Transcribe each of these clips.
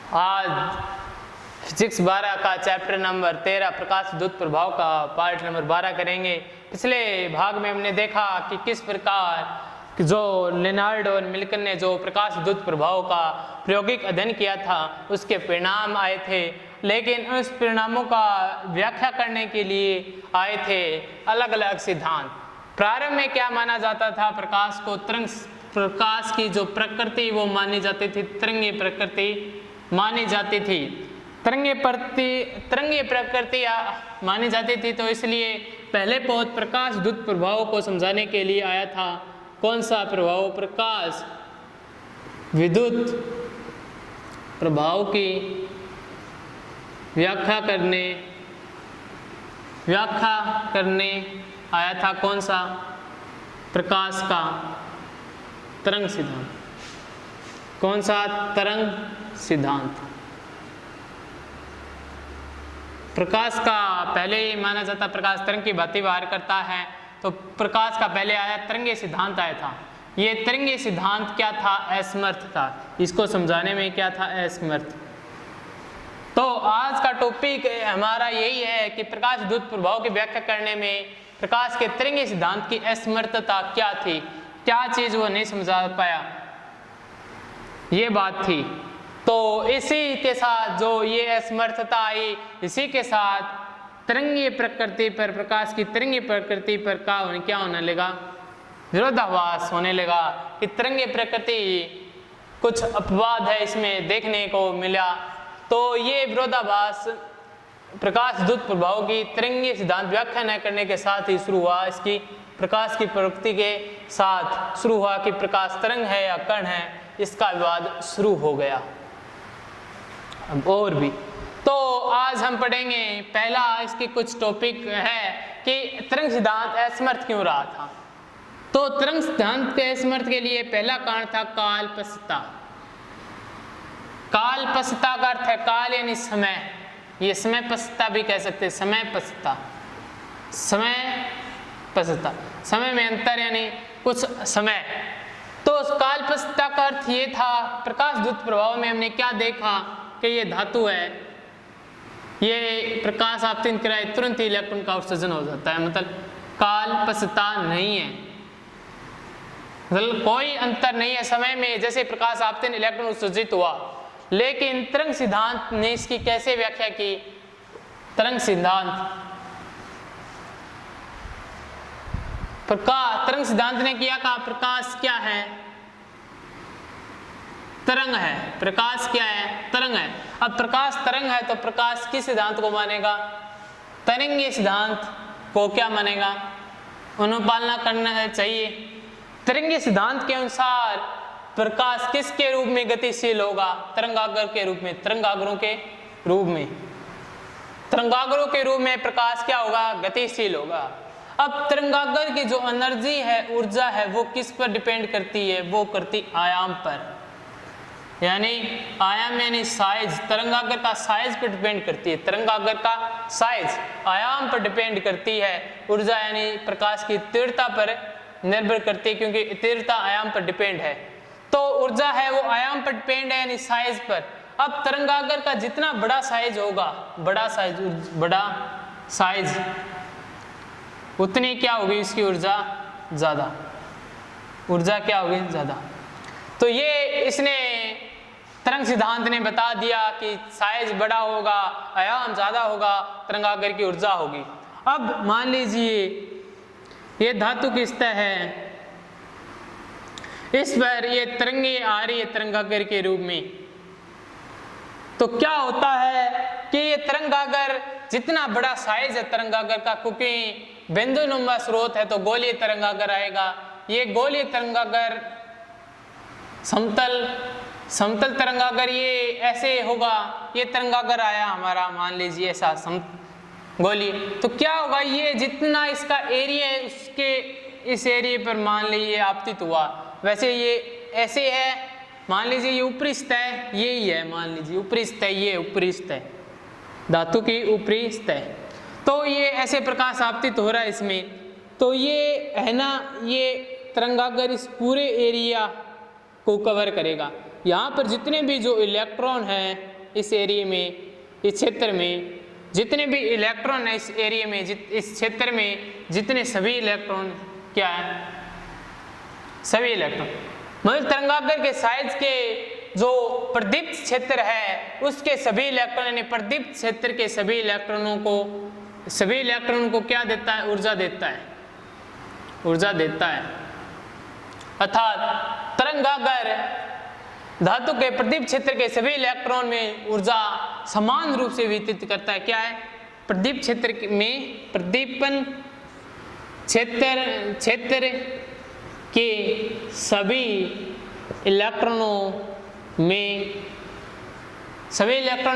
आज फिजिक्स 12 का chapter number 13 प्रकाश विद्युत प्रभाव का पार्ट नंबर 12 करेंगे। पिछले भाग में हमने देखा कि किस प्रकार जो लेनार्ड और मिल्टन ने जो प्रकाश विद्युत प्रभाव का प्रायोगिक अध्ययन किया था उसके परिणाम आए थे, लेकिन उस परिणामों का व्याख्या करने के लिए आए थे अलग अलग सिद्धांत। प्रारंभ में क्या माना जाता था, प्रकाश को तरंग, प्रकाश की जो प्रकृति वो मानी जाती थी, तरंगीय प्रकृति मानी जाती थी, तरंगीय प्रकृति मानी जाती थी। तो इसलिए पहले बहुत प्रकाश विद्युत प्रभाव को समझाने के लिए आया था। कौन सा प्रभाव? प्रकाश विद्युत प्रभाव की व्याख्या करने आया था। कौन सा? प्रकाश का तरंग सिद्धांत। कौन सा? तरंग सिद्धांत। प्रकाश का पहले ही माना जाता प्रकाश तरंग की भांति व्यवहार करता है, तो प्रकाश का पहले आया तरंगीय सिद्धांत आया था। ये तरंगीय सिद्धांत क्या था? असमर्थ था। इसको समझाने में क्या था? असमर्थ। तो आज का टॉपिक हमारा यही है कि प्रकाश विद्युत प्रभाव की व्याख्या करने में प्रकाश के तरंगीय सिद्धांत की असमर्थता क्या थी, क्या चीज वो नहीं समझा पाया, ये बात थी। तो इसी के साथ जो ये असमर्थता आई, इसी के साथ तरंगीय प्रकृति पर, प्रकाश की तरंगीय प्रकृति पर क्या होने लगा? विरोधाभास होने लगा कि तरंगीय प्रकृति कुछ अपवाद है इसमें देखने को मिला। तो ये विरोधाभास प्रकाश विद्युत प्रभाव की तरंगीय सिद्धांत व्याख्या न करने के साथ ही शुरू हुआ। इसकी प्रकाश की प्रकृति के साथ शुरू हुआ कि प्रकाश तरंग है या कण है, इसका विवाद शुरू हो गया। अब और भी तो आज हम पढ़ेंगे, पहला इसकी कुछ टॉपिक है कि तरंग सिद्धांत असमर्थ क्यों रहा था। तो तरंग सिद्धांत के असमर्थ के लिए पहला कारण था कालपसता। कालपसता का अर्थ है काल यानी समय, ये समय पसता भी कह सकते हैं, समय पसता, समय पसता, समय में अंतर यानी कुछ समय। तो कालपसता का अर्थ ये था, प्रकाश विद्युत प्रभाव में हमने क्या देखा कि ये धातु है, ये प्रकाश आपतित कराए तुरंत ही इलेक्ट्रॉन का उत्सर्जन हो जाता है, मतलब कालपसता नहीं है, मतलब कोई अंतर नहीं है समय में। जैसे प्रकाश आपतित इलेक्ट्रॉन उत्सर्जित हुआ, लेकिन तरंग सिद्धांत ने इसकी कैसे व्याख्या की? तरंग सिद्धांत ने किया कहा प्रकाश क्या है? तरंग है। प्रकाश क्या है? तरंग है। अब प्रकाश तरंग है तो प्रकाश किस सिद्धांत को मानेगा? तरंगीय सिद्धांत को क्या मानेगा? अनुपालना करना चाहिए। तरंगीय सिद्धांत के अनुसार प्रकाश किसके रूप में गतिशील होगा? तरंगाग्र के रूप में, तरंगाग्रों के रूप में, तरंगाग्रों के रूप में प्रकाश क्या होगा? गतिशील होगा। अब तरंगाग्र की जो एनर्जी है, ऊर्जा है, वो किस पर डिपेंड करती है? वो करती आयाम पर, यानी आयाम यानी साइज, तरंगाग्र का साइज पर डिपेंड करती है। तरंगाग्र का साइज आयाम पर डिपेंड करती है। ऊर्जा यानी प्रकाश की तीव्रता पर निर्भर करती है, क्योंकि तीव्रता आयाम पर डिपेंड है। तो ऊर्जा है वो आयाम पर डिपेंड है, यानी साइज पर। अब तरंगाग्र का जितना बड़ा साइज होगा, बड़ा साइज उतनी क्या होगी? इसकी ऊर्जा ज्यादा, ऊर्जा क्या होगी? ज्यादा। तो ये इसने तरंग सिद्धांत ने बता दिया कि साइज बड़ा होगा, आयाम ज्यादा होगा, तरंगाग्र की ऊर्जा होगी। अब मान लीजिए ये धातु की सतह है, इस पर ये तरंगे आ रही है तरंगाग्र के रूप में। तो क्या होता है कि ये तरंगाग्र जितना बड़ा साइज है तरंगाग्र का, क्योंकि बिंदुनुमा स्रोत है तो गोलीय तरंगाग्र आएगा। ये गोलीय तरंगाग्र समतल तरंगाग्र ये ऐसे होगा, ये तरंगाग्र आया हमारा, मान लीजिए ऐसा गोलीय। तो क्या होगा? ये जितना इसका एरिया है उसके इस एरिया पर मान लीजिए आपतित हुआ, वैसे ये ऐसे है, मान लीजिए ये ऊपरी सतह यही है, मान लीजिए ऊपरी सतह, ये ऊपरी सतह, धातु की ऊपरी सतह। तो ये ऐसे प्रकाश आपतित हो रहा है इसमें। तो ये है ना, ये तरंगाग्र इस पूरे एरिया को कवर करेगा। यहाँ पर जितने भी जो इलेक्ट्रॉन हैं इस एरिया में, इस क्षेत्र में जितने भी इलेक्ट्रॉन है इस एरिया में, इस क्षेत्र में जितने सभी इलेक्ट्रॉन क्या है, सभी इलेक्ट्रॉन मतलब तरंगाग्र के साइज के जो प्रदीप्त क्षेत्र है उसके सभी इलेक्ट्रॉन यानी प्रदीप्त क्षेत्र के सभी इलेक्ट्रॉनों को क्या देता है, ऊर्जा देता है, ऊर्जा देता है। अर्थात तरंगाग्र धातु के प्रदीप्त क्षेत्र के सभी इलेक्ट्रॉन में ऊर्जा समान रूप से वितरित करता है। क्या है, प्रदीप्त क्षेत्र में प्रदीपन क्षेत्र के सभी इलेक्ट्रॉनों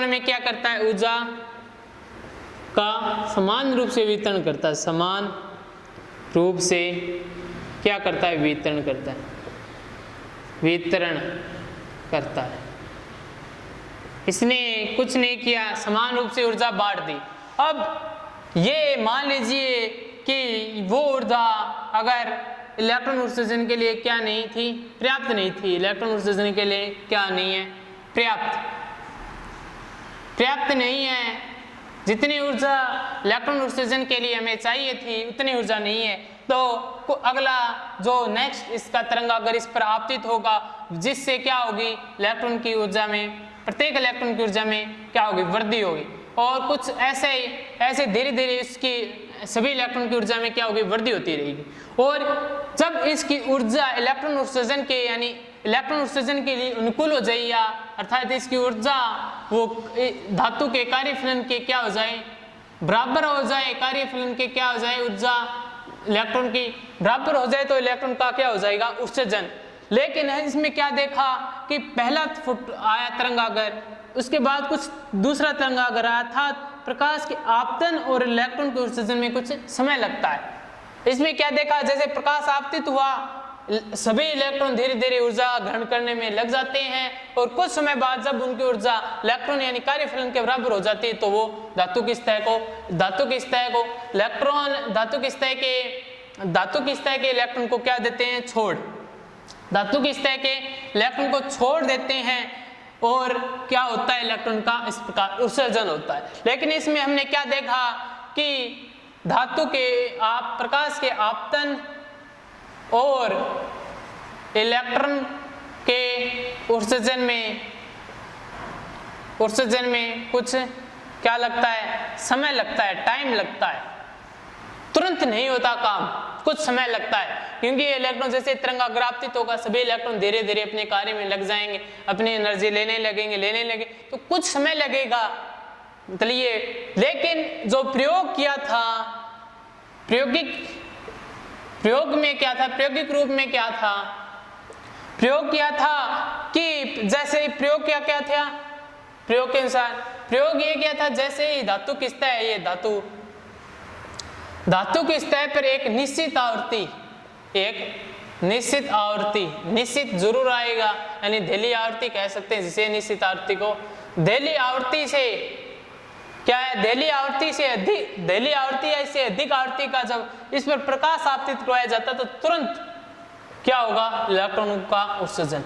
में क्या करता है, ऊर्जा का समान रूप से वितरण करता है, समान रूप से क्या करता है, वितरण करता है। इसने कुछ नहीं किया, समान रूप से ऊर्जा बांट दी। अब ये मान लीजिए कि वो ऊर्जा अगर इलेक्ट्रॉन उत्सर्जन के लिए क्या नहीं थी, पर्याप्त नहीं थी, इलेक्ट्रॉन उत्सर्जन के लिए क्या नहीं है, पर्याप्त नहीं है। जितनी ऊर्जा इलेक्ट्रॉन उत्सर्जन के लिए हमें चाहिए थी उतनी ऊर्जा नहीं है, तो अगला जो नेक्स्ट इसका तरंगाग्र इस पर आपतित होगा, जिससे क्या होगी, इलेक्ट्रॉन की ऊर्जा में, प्रत्येक इलेक्ट्रॉन की ऊर्जा में क्या होगी, वृद्धि होगी। और कुछ ऐसे धीरे धीरे इसकी सभी इलेक्ट्रॉन की ऊर्जा में क्या होगी, वृद्धि होती रहेगी। और जब इसकी ऊर्जा इलेक्ट्रॉन उत्सर्जन के यानी इलेक्ट्रॉन उत्सर्जन के लिए अनुकूल हो जाए, या अर्थात इसकी ऊर्जा वो धातु के कार्यफलन के क्या हो जाए, बराबर हो जाए, कार्यफलन के क्या हो जाए, ऊर्जा इलेक्ट्रॉन की बराबर हो जाए, तो इलेक्ट्रॉन का क्या हो जाएगा, उत्सर्जन। लेकिन इसमें क्या देखा कि पहला फुट आया तरंगाग्र, उसके बाद कुछ दूसरा तरंगाग्र आया था। प्रकाश के आपतन और इलेक्ट्रॉन के उत्सर्जन में कुछ समय लगता है। इसमें क्या देखा, जैसे प्रकाश आपतित हुआ, सभी इलेक्ट्रॉन धीरे धीरे ऊर्जा ग्रहण करने में लग जाते हैं, और कुछ समय बाद जब उनकी ऊर्जा इलेक्ट्रॉन यानी कार्यफलन के बराबर हो जाती है, तो वो धातु की सतह को इलेक्ट्रॉन धातु की सतह के इलेक्ट्रॉन को क्या देते हैं, छोड़, धातु की सतह के इलेक्ट्रॉन को छोड़ देते हैं, और क्या होता है, इलेक्ट्रॉन का इस प्रकार उत्सर्जन होता है। लेकिन इसमें हमने क्या देखा कि धातु के प्रकाश के आपतन और इलेक्ट्रॉन के उत्सर्जन में कुछ क्या लगता है, समय लगता है, टाइम लगता है, तुरंत नहीं होता काम, कुछ समय लगता है। क्योंकि ये इलेक्ट्रॉन जैसे तरंगाग्र आपतित होगा, सभी इलेक्ट्रॉन धीरे धीरे अपने कार्य में लग जाएंगे, अपनी एनर्जी लेने लगेंगे, तो कुछ समय लगेगा। मतलब लेकिन जो प्रयोग किया था, प्रयोग में क्या था, प्रायोगिक रूप में क्या था, प्रयोग किया था कि जैसे प्रयोग क्या था, प्रयोग के अनुसार प्रयोग ये क्या था, जैसे ही धातु की सतह है, ये धातु की सतह पर एक निश्चित जरूर आएगा, यानी धेली आवृत्ति कह सकते हैं जिसे, निश्चित आवृत्ति को धेली आवृत्ति से क्या है, धेली आवृत्ति से अधिक आवृत्ति का जब इस पर प्रकाश आपतित करवाया जाता है, तो तुरंत क्या होगा, इलेक्ट्रॉनों का उत्सर्जन।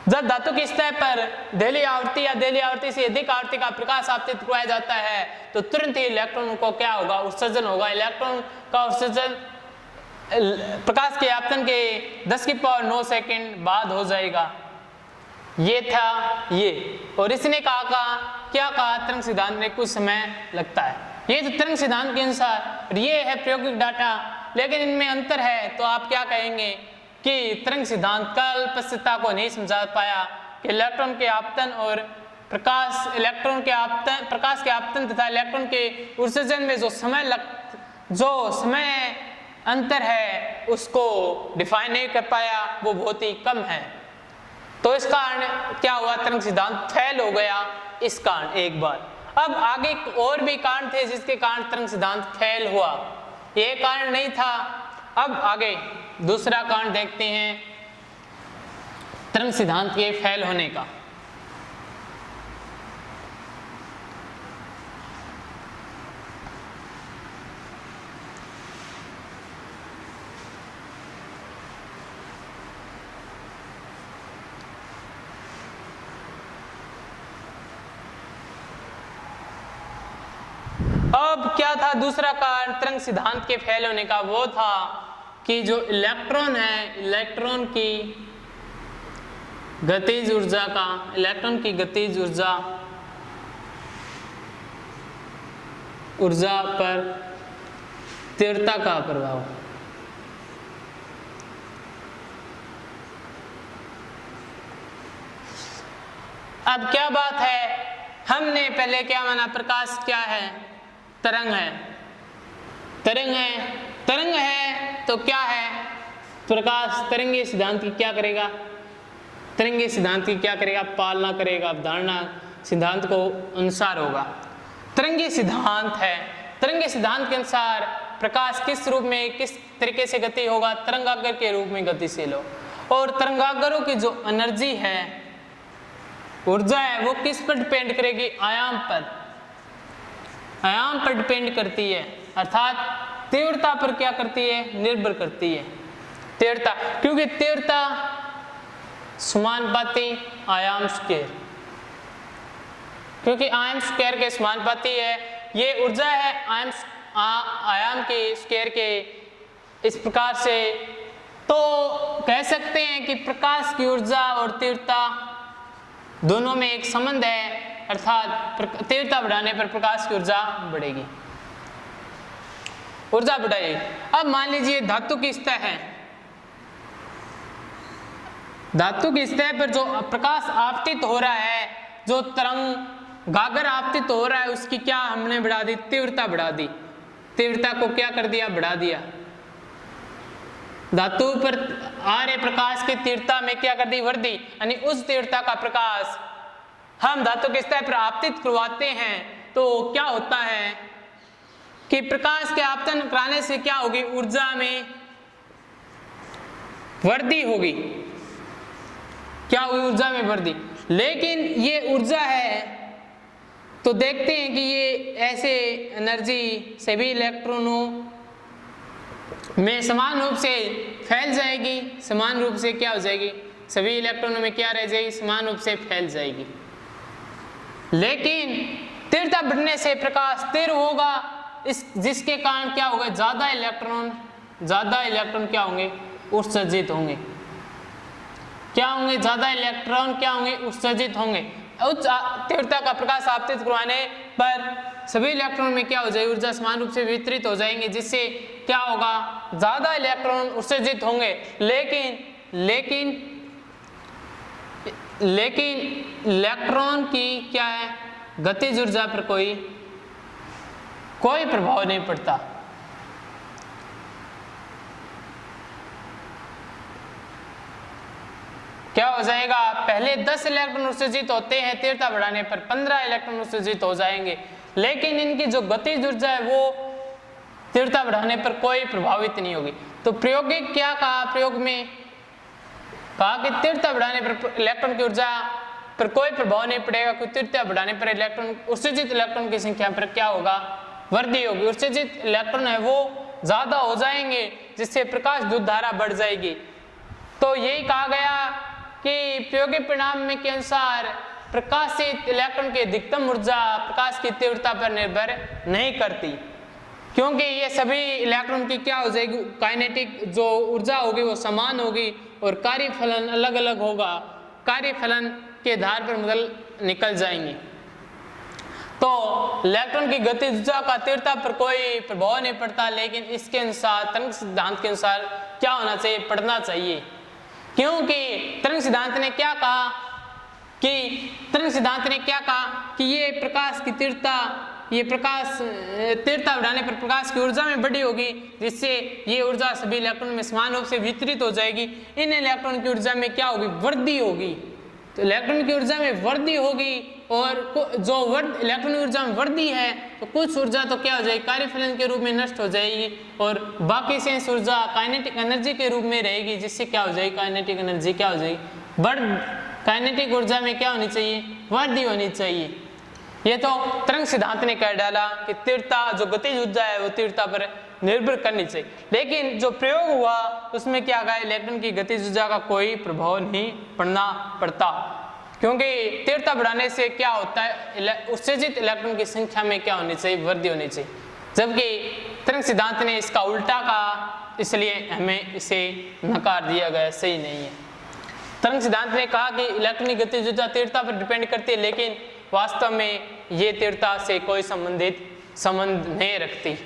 जब धातु की सतह पर धेली आवृत्ति या धेली आवृत्ति से अधिक आवृत्ति का प्रकाश आपतित करवाया जाता है, तो तुरंत ही इलेक्ट्रॉनों को क्या होगा, उत्सर्जन होगा। इलेक्ट्रॉन का उत्सर्जन प्रकाश के आपतन के 10⁹ सेकंड बाद हो जाएगा। ये था ये, और इसने क्या कहा, तरंग सिद्धांत में कुछ समय लगता है। ये तो तरंग सिद्धांत के अनुसार, ये है प्रायोगिक डाटा, लेकिन इनमें अंतर है। तो आप क्या कहेंगे कि तरंग सिद्धांत कल्पस्तता को नहीं समझा पाया कि इलेक्ट्रॉन के आपतन और प्रकाश के आपतन तथा इलेक्ट्रॉन के उत्सर्जन में जो समय अंतर है उसको डिफाइन नहीं कर पाया, वो बहुत ही कम है। तो इस कारण क्या हुआ, तरंग सिद्धांत फेल हो गया इस कारण एक बार। अब आगे और भी कारण थे जिसके कारण तरंग सिद्धांत फेल हुआ, ये कारण नहीं था। अब आगे दूसरा कारण देखते हैं तरंग सिद्धांत के फेल होने का। अब क्या था दूसरा कारण तरंग सिद्धांत के फेल होने का? वो था कि जो इलेक्ट्रॉन है, इलेक्ट्रॉन की गतिज ऊर्जा का, इलेक्ट्रॉन की गतिज ऊर्जा पर तीव्रता का प्रभाव। अब क्या बात है, हमने पहले क्या माना? प्रकाश क्या है? तरंग है। तरंग है, तरंग है तो क्या है? प्रकाश तरंगीय सिद्धांत की क्या करेगा? तरंगीय सिद्धांत की क्या करेगा? पालना करेगा, अवधारणा सिद्धांत को अनुसार होगा। तरंगीय सिद्धांत है, तरंगीय सिद्धांत के अनुसार प्रकाश किस रूप में, किस तरीके से गति होगा? तरंगाग्र के रूप में गतिशील हो। और तरंगाग्रों की जो एनर्जी है, ऊर्जा है, वो किस पर डिपेंड करेगी? आयाम पर, आयाम पर डिपेंड करती है, अर्थात तीव्रता पर क्या करती है? निर्भर करती है। तीव्रता, क्योंकि तीव्रता समानुपाती आयाम स्क्वायर, क्योंकि आयाम स्क्वायर के समानुपाती है। ये ऊर्जा है आयाम के स्क्वायर के इस प्रकार से। तो कह सकते हैं कि प्रकाश की ऊर्जा और तीव्रता दोनों में एक संबंध है, अर्थात तीव्रता बढ़ाने पर प्रकाश की ऊर्जा बढ़ेगी, ऊर्जा बढ़ाएगी। अब मान लीजिए धातु की सतह है, धातु की सतह पर जो प्रकाश आपतित हो रहा है, जो तरंग गागर आपतित हो रहा है, उसकी क्या हमने बढ़ा दी? तीव्रता बढ़ा दी। तीव्रता को क्या कर दिया? बढ़ा दिया। धातु पर आ रहे प्रकाश की तीव्रता में क्या कर दी? वृद्धि। यानी उस तीव्रता का प्रकाश हम धातु की सतह पर आपतित करवाते हैं तो क्या होता है कि प्रकाश के आपतन कराने से क्या होगी? ऊर्जा में वृद्धि होगी। क्या हुई? ऊर्जा में वृद्धि। लेकिन ये ऊर्जा है तो देखते हैं कि ये ऐसे एनर्जी सभी इलेक्ट्रॉनों में समान रूप से फैल जाएगी, समान रूप से क्या हो जाएगी? सभी इलेक्ट्रॉनों में क्या रह जाएगी? समान रूप से फैल जाएगी। लेकिन तीव्रता बढ़ने से प्रकाश तीव्र होगा, इस जिसके कारण क्या होगा? ज्यादा इलेक्ट्रॉन क्या होंगे? उत्सर्जित होंगे। क्या होंगे? ज्यादा इलेक्ट्रॉन क्या होंगे? उत्सर्जित होंगे। उच्च तीव्रता का प्रकाश आपतित करवाने पर सभी इलेक्ट्रॉन में क्या हो जाएगी? ऊर्जा समान रूप से वितरित हो जाएंगे, जिससे क्या होगा? ज्यादा इलेक्ट्रॉन उत्सर्जित होंगे। लेकिन इलेक्ट्रॉन की क्या है? गतिज ऊर्जा पर कोई प्रभाव नहीं पड़ता। क्या हो जाएगा? पहले 10 इलेक्ट्रॉन उत्सर्जित होते हैं, तीव्रता बढ़ाने पर 15 इलेक्ट्रॉन उत्सर्जित हो जाएंगे। लेकिन इनकी जो गतिज ऊर्जा है वो तीव्रता बढ़ाने पर कोई प्रभावित नहीं होगी। तो प्रायोगिक क्या कहा? प्रयोग में कहा कि तीव्रता बढ़ाने पर इलेक्ट्रॉन की ऊर्जा पर कोई प्रभाव नहीं पड़ेगा, क्योंकि तीव्रता बढ़ाने पर इलेक्ट्रॉन, उत्सर्जित इलेक्ट्रॉन की संख्या पर क्या होगा? वृद्धि होगी। उत्सर्जित इलेक्ट्रॉन है वो ज्यादा हो जाएंगे, जिससे प्रकाश विद्युत धारा बढ़ जाएगी। तो यही कहा गया कि प्रायोगिक परिणाम में के अनुसार प्रकाशित इलेक्ट्रॉन की अधिकतम ऊर्जा प्रकाश की तीव्रता पर निर्भर नहीं करती, क्योंकि ये सभी इलेक्ट्रॉन की क्या हो जाएगी? काइनेटिक जो ऊर्जा होगी वो समान होगी और कार्यफलन अलग अलग होगा। कार्यफलन के आधार पर निकल जाएंगे। तो इलेक्ट्रॉन की गतिज ऊर्जा का तीव्रता पर कोई प्रभाव नहीं पड़ता। लेकिन इसके अनुसार, तरंग सिद्धांत के अनुसार क्या होना चाहिए? पढ़ना चाहिए। क्योंकि तरंग सिद्धांत ने क्या कहा कि ये प्रकाश की तीव्रता, ये प्रकाश तीव्रता बढ़ाने पर प्रकाश की ऊर्जा में बढ़ी होगी, जिससे ये ऊर्जा सभी इलेक्ट्रॉन में समान रूप से वितरित हो जाएगी। इन इलेक्ट्रॉन की ऊर्जा में क्या होगी? वृद्धि होगी। तो इलेक्ट्रॉन की ऊर्जा में वृद्धि होगी, और जो इलेक्ट्रॉन की ऊर्जा में वृद्धि है तो कुछ ऊर्जा तो क्या हो जाएगी? कार्यफलन के रूप में नष्ट हो जाएगी, और बाकी शेष ऊर्जा काइनेटिक एनर्जी के रूप में रहेगी, जिससे क्या हो जाएगी? काइनेटिक एनर्जी क्या हो जाएगी? काइनेटिक ऊर्जा में क्या होनी चाहिए? वृद्धि होनी चाहिए। ये तो तरंग सिद्धांत ने कह डाला कि तीव्रता, जो गतिज ऊर्जा है वो तीव्रता पर निर्भर करनी चाहिए। लेकिन जो प्रयोग हुआ उसमें क्या कहा? इलेक्ट्रॉन की गतिज ऊर्जा का कोई प्रभाव नहीं पड़ता। क्योंकि तीव्रता बढ़ाने से क्या होता है, उत्सर्जित इलेक्ट्रॉन की संख्या में क्या होनी चाहिए, वृद्धि होनी चाहिए, जबकि तरंग सिद्धांत ने इसका उल्टा कहा, इसलिए हमें इसे नकार दिया गया, सही नहीं है। तरंग सिद्धांत ने कहा कि इलेक्ट्रॉन की गतिज तीव्रता पर डिपेंड करती है, लेकिन वास्तव में ये तीव्रता से कोई संबंध नहीं रखती।